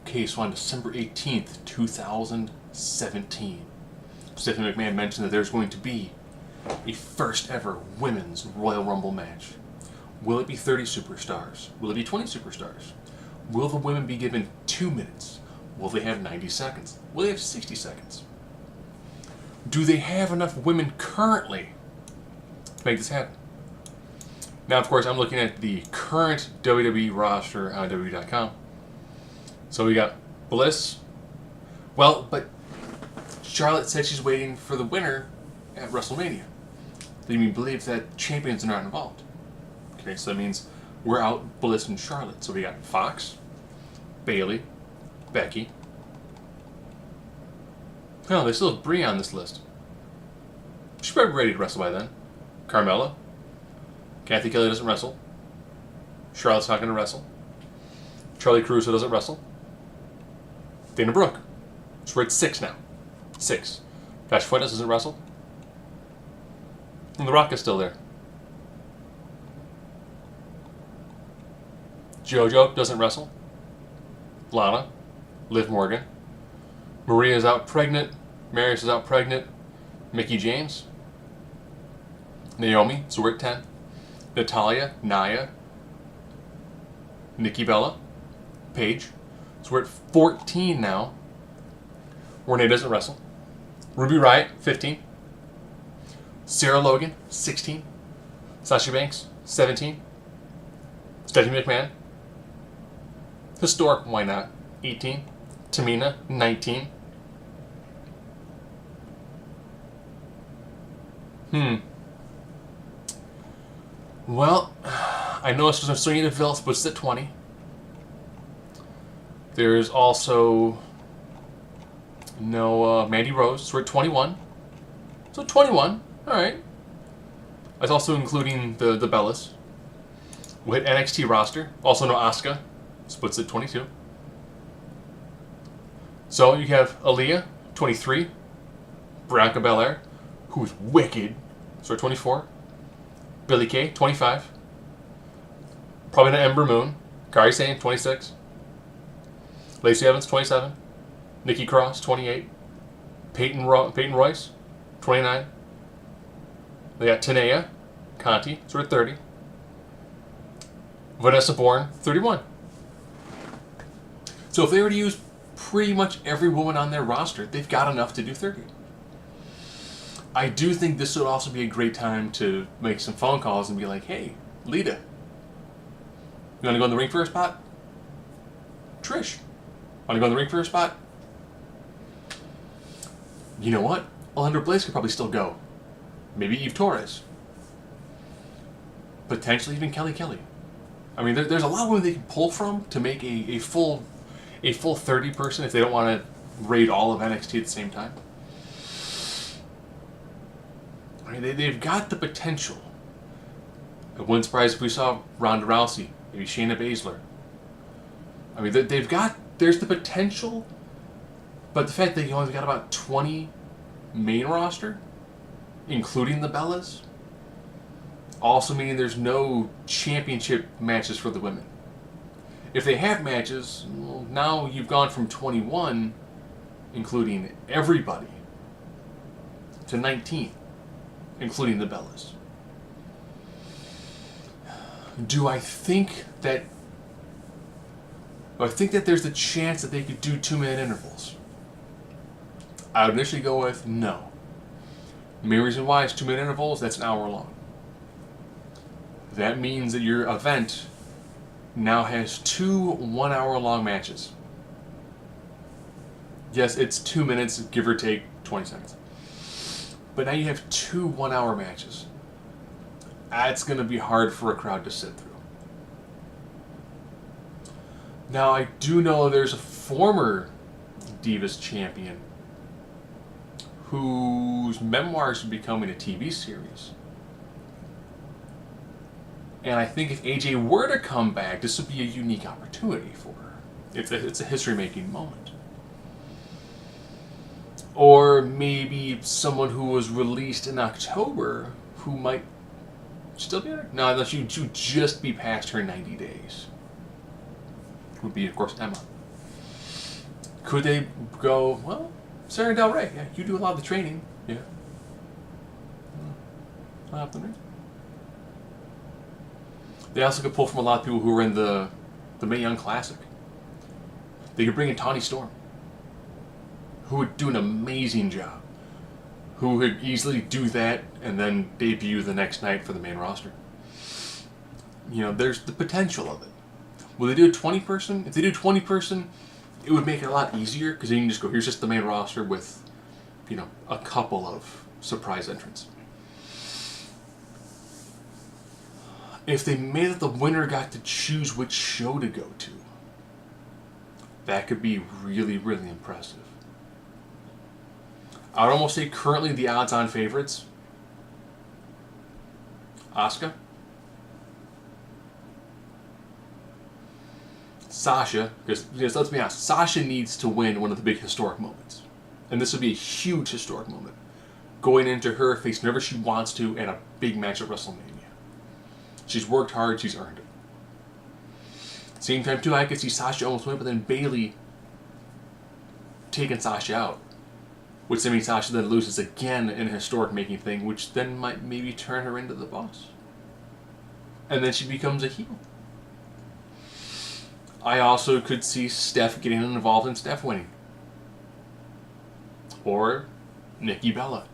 Okay, so on December 18th, 2017, Stephanie McMahon mentioned that there's going to be a first ever women's Royal Rumble match. Will it be 30 superstars? Will it be 20 superstars? Will the women be given 2 minutes? Will they have 90 seconds? Will they have 60 seconds? Do they have enough women currently to make this happen? Now, of course, I'm looking at the current WWE roster on WWE.com. So we got Bliss. Well, but Charlotte said she's waiting for the winner at WrestleMania. They mean believe that champions are not involved. Okay, so that means we're out Bliss and Charlotte. So we got Fox, Bayley, Becky. Oh, they still have Brie on this list. She's probably ready to wrestle by then. Carmella. Kathy Kelly doesn't wrestle. Charlotte's not going to wrestle. Charlie Caruso doesn't wrestle. Dana Brooke. So we're at 6 now. 6. Josh Fuentes doesn't wrestle. And The Rock is still there. JoJo doesn't wrestle. Lana. Liv Morgan. Maria's out pregnant. Marius is out pregnant. Mickie James. Naomi. So we're at 10. Natalya. Nia. Nikki Bella. Paige. So we're at 14 now. Renee doesn't wrestle. Ruby Riott, 15. Sarah Logan, 16. Sasha Banks, 17. Stephanie McMahon. Historic, why not? 18. Tamina, 19. Well, I know it's just Sonya Deville, but it's at 20. There's also no Mandy Rose, so we're at 21. So 21, alright. That's also including the Bellas. We'll hit NXT roster. Also no Asuka, splits at 22. So you have Aaliyah, 23. Bianca Belair, who's wicked, so at 24. Billie Kay, 25. Probably not Ember Moon. Kairi Sane, 26. Lacey Evans, 27. Nikki Cross, 28. Peyton Royce, 29. They got Tanea, Conti, so we're at 30. Vanessa Bourne, 31. So if they were to use pretty much every woman on their roster, they've got enough to do 30. I do think this would also be a great time to make some phone calls and be like, hey, Lita, you want to go in the ring for a spot? Trish, want to go in the ring for a spot? You know what? Alundra Blaze could probably still go. Maybe Eve Torres. Potentially even Kelly Kelly. I mean, there's a lot of women they can pull from to make a full 30 person if they don't want to raid all of NXT at the same time. I mean, they've got the potential. It wouldn't surprise if we saw Ronda Rousey, maybe Shayna Baszler. I mean, there's the potential, but the fact that you only got about 20 main roster, including the Bellas, also meaning there's no championship matches for the women. If they have matches, well, now you've gone from 21, including everybody, to 19. Including the Bellas. Do I think that there's a chance that they could do 2-minute intervals? I would initially go with no. The main reason why is 2-minute intervals, that's an hour long. That means that your event now has 2 1-hour-long matches. Yes, it's 2 minutes, give or take 20 seconds. But now you have 2 1-hour matches. That's going to be hard for a crowd to sit through. Now, I do know there's a former Divas champion whose memoirs are becoming a TV series. And I think if AJ were to come back, this would be a unique opportunity for her. It's a history-making moment. Or maybe someone who was released in October who might still be there. No, unless you just be past her 90 days. Would be, of course, Emma. Could they go, well, Sarah Del Rey, yeah, you do a lot of the training. Yeah. I'll have to admit. They also could pull from a lot of people who were in the Mae Young Classic. They could bring in Tawny Storm, who would do an amazing job, who could easily do that and then debut the next night for the main roster. You know, there's the potential of it. Will they do a 20-person? If they do 20-person, it would make it a lot easier because then you can just go, here's just the main roster with, you know, a couple of surprise entrants. If they made it the winner got to choose which show to go to, that could be really, really impressive. I would almost say currently the odds-on favorites, Asuka, Sasha, because let's be honest, Sasha needs to win one of the big historic moments. And this would be a huge historic moment. Going into her face whenever she wants to in a big match at WrestleMania. She's worked hard, she's earned it. Same time too, I could see Sasha almost win, but then Bayley taking Sasha out. Which then means Sasha then loses again in a historic making thing, which then might maybe turn her into the boss. And then she becomes a heel. I also could see Steph getting involved in Steph winning. Or Nikki Bella.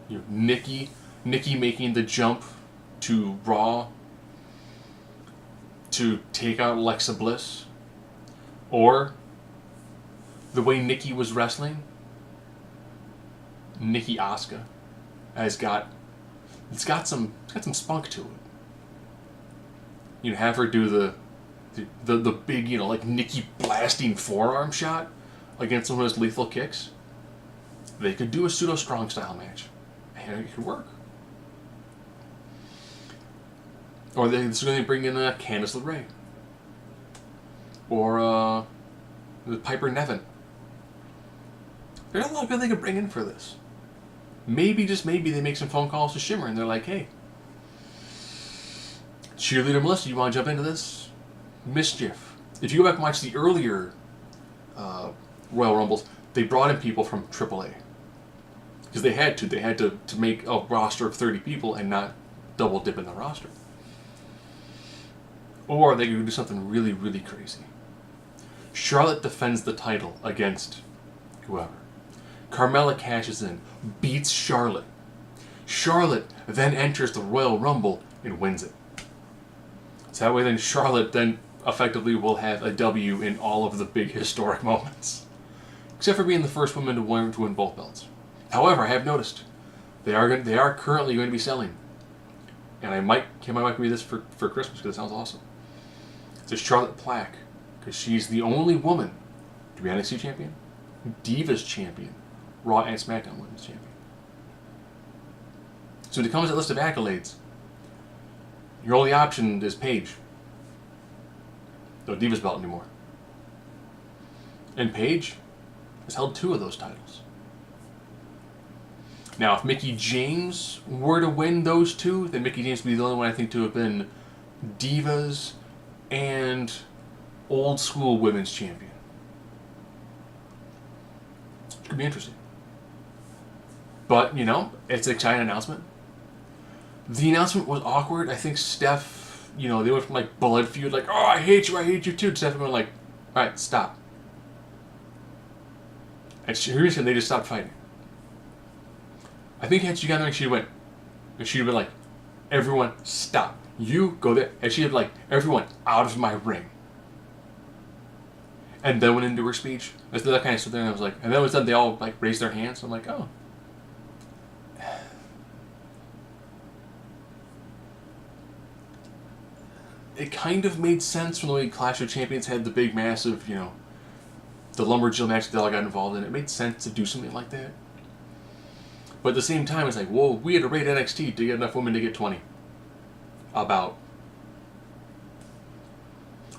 You know, Nikki making the jump to Raw to take out Alexa Bliss. Or the way Nikki was wrestling, Nikki Asuka has got some spunk to it. You know, have her do the big, you know, like Nikki blasting forearm shot against one of those lethal kicks. They could do a pseudo strong style match, and it could work. Or they're going to bring in Candice LeRae, or Piper Niven. There's a lot of people they could bring in for this. Maybe, just maybe, they make some phone calls to Shimmer and they're like, hey, Cheerleader Melissa, you want to jump into this? Mischief. If you go back and watch the earlier Royal Rumbles, they brought in people from AAA. Because they had to. They had to make a roster of 30 people and not double dip in the roster. Or they could do something really, really crazy. Charlotte defends the title against whoever. Carmella cashes in, beats Charlotte. Charlotte then enters the Royal Rumble and wins it. So that way then Charlotte then effectively will have a W in all of the big historic moments. Except for being the first woman to win both belts. However, I have noticed they are currently going to be selling, and I might be this for Christmas because it sounds awesome. It's a Charlotte plaque because she's the only woman to be NXT champion, Divas champion, Raw and SmackDown Women's champion. So when it comes to that list of accolades, your only option is Paige. No Divas belt anymore. And Paige has held 2 of those titles. Now, if Mickie James were to win those 2, then Mickie James would be the only one I think to have been Divas and old school women's champion. It could be interesting. But, you know, it's an exciting announcement. The announcement was awkward. I think Steph, you know, they went from like blood feud, like, oh, I hate you too, to Steph going like, alright, stop. And they just stopped fighting. I think had she gotten there and she went, and she'd been like, everyone stop. You go there. And she'd be like, everyone out of my ring. And then went into her speech. That kind of stood there and I was like, and then it was done, they all like raised their hands. I'm like, oh. It kind of made sense from the way Clash of Champions had the big, massive, you know, the Lumberjill match that they all got involved in. It made sense to do something like that. But at the same time, it's like, whoa, we had to rate NXT to get enough women to get 20. About.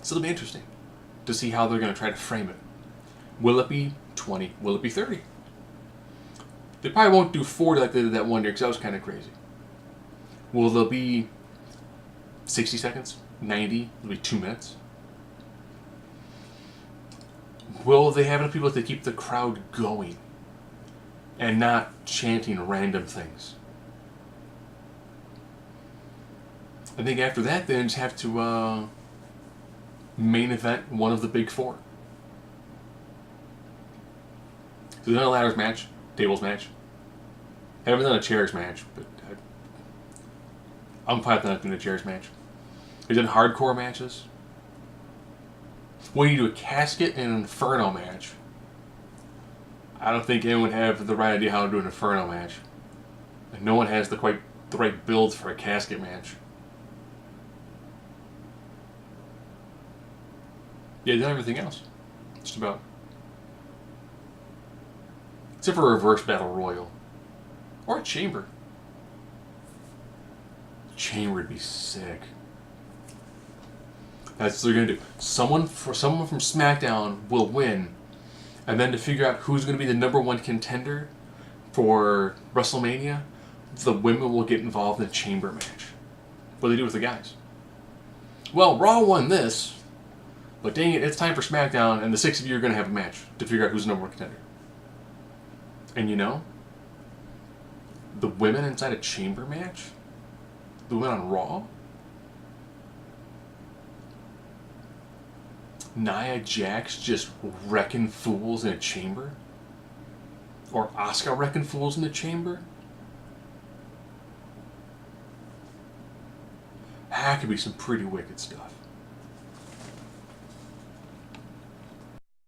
So it'll be interesting to see how they're going to try to frame it. Will it be 20? Will it be 30? They probably won't do 40 like they did that one year because that was kind of crazy. Will there be 60 seconds? 90? It'll be 2 minutes? will they have enough people to keep the crowd going and not chanting random things? I think after that, they just have to main event one of the big four. So they've done a ladders match, tables match. Haven't done a chairs match, but I'm fine with not doing a chairs match. They've done hardcore matches. When you do a casket and an inferno match, I don't think anyone would have the right idea how to do an inferno match. Like, no one has the right build for a casket match. Yeah, they've done everything else. Just about. Except for a reverse battle royal. Or a chamber. Chamber would be sick. That's what they're gonna do. Someone from SmackDown will win, and then to figure out who's gonna be the number one contender for WrestleMania, the women will get involved in a chamber match. What do they do with the guys? Well, Raw won this, but dang it, it's time for SmackDown, and the 6 of you are gonna have a match to figure out who's the number one contender. And you know, the women inside a chamber match, the women on Raw, Nia Jax just wrecking fools in a chamber? Or Asuka wrecking fools in a chamber? That could be some pretty wicked stuff.